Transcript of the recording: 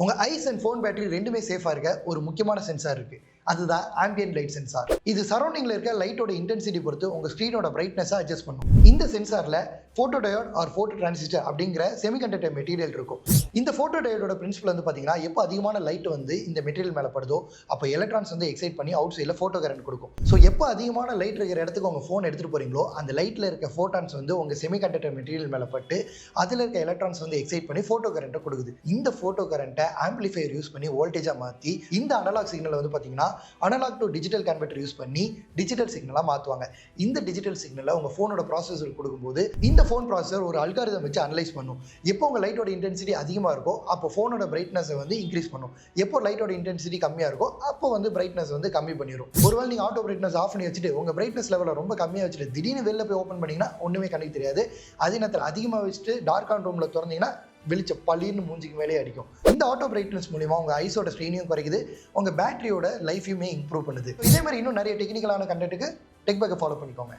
உங்க ice and phone battery ரெண்டுமே சேஃபா இருக்க ஒரு முக்கியமான சென்சார் இருக்கு. அதுதான் ஆம்பியன்ட் லைட் சென்சார். இது சரௌண்டிங்ல இருக்க லைட்டோட இன்டென்சிட்டி பொறுத்து உங்க ஸ்கிரீனோட பிரைட்னஸை அட்ஜஸ்ட் பண்ணும். இந்த சென்சார்ல photo diode or photo transistor அப்படிங்கிற செமிகண்டக்டர் மெட்டீரியல் இருக்கும். இந்த போட்டோ டயோடோட பிரின்சிபல் வந்து பாத்தீங்கன்னா, எப்போ அதிகமான லைட் வந்து இந்த மெட்டீரியல் மேல படுதோ அப்போ எலக்ட்ரான்ஸ் வந்து எக்ஸைட் பண்ணி அவுட் சைட்ல போட்டோ கரண்ட் கொடுக்கும். ஸோ எப்போ அதிகமான லைட் இருக்கிற இடத்துக்கு உங்க ஃபோன் எடுத்துட்டு போறீங்களோ அந்த லைட்ல இருக்க போட்டான்ஸ் வந்து உங்க செமிகண்டக்டர் மெட்டீரியல் மேல பட்டு அதுல இருக்க எலக்ட்ரான்ஸ் வந்து எக்ஸைட் பண்ணி போட்டோ கரண்ட்டை கொடுக்குது. இந்த போட்டோ கரண்ட்டை ஆம்பிளிஃபையர் யூஸ் பண்ணி வோல்டேஜா மாற்றி இந்த அனலாக் சிக்னல் வந்து பாத்தீங்கன்னா analogue to digital converter use பண்ணி டிஜிட்டல் சிக்னலா மாற்றுவாங்க. இந்த டிஜிட்டல் சிக்னலை உங்க ஃபோனோட ப்ராசஸர் கொடுக்கும்போது இந்த ஃபோன் ப்ராசஸர் ஒரு அல்காரிதம் வச்சு அனலைஸ் பண்ணும். எப்போ உங்க லைட்டோட இன்டென்சிட்டி அதிகமாக இருக்கோ அப்போ ஃபோனோட பிரைட்னஸை வந்து இன்க்ரீஸ் பண்ணும். எப்போ லைட்டோட இன்டென்சிட்டி கம்மியாக இருக்கோ அப்போ வந்து பிரைட்னஸ் வந்து கம்மி பண்ணிடும். ஒருவேளை நீங்கள் ஆட்டோ பிரைட்னஸ் ஆஃப் பண்ணி வச்சுட்டு உங்கள் பிரைட்னஸ் லெவலை ரொம்ப கம்மியாக வச்சுட்டு திடீர்னு வெளில போய் ஓப்பன் பண்ணிங்கன்னா ஒன்றுமே கண்ணுக்கு தெரியாது. அதே நேரத்தில் அதிகமாக வச்சுட்டு டார்க்கான ரூமில் திறந்தீங்கன்னா வெளிச்ச பளிர்னு மூஞ்சிக்கு மேலே அடிக்கும். இந்த ஆட்டோ பிரைட்னஸ் மூலியமா உங்க ஐஸோட ஸ்ட்ரெயினையும் குறைக்குது, உங்க பேட்டரியோட லைஃபையுமே இம்ப்ரூவ் பண்ணுது. இதே மாதிரி இன்னும் நிறைய டெக்னிக்கலான கண்டென்ட்டுக்கு டெக் பேக்கை ஃபாலோ பண்ணிக்கோங்க.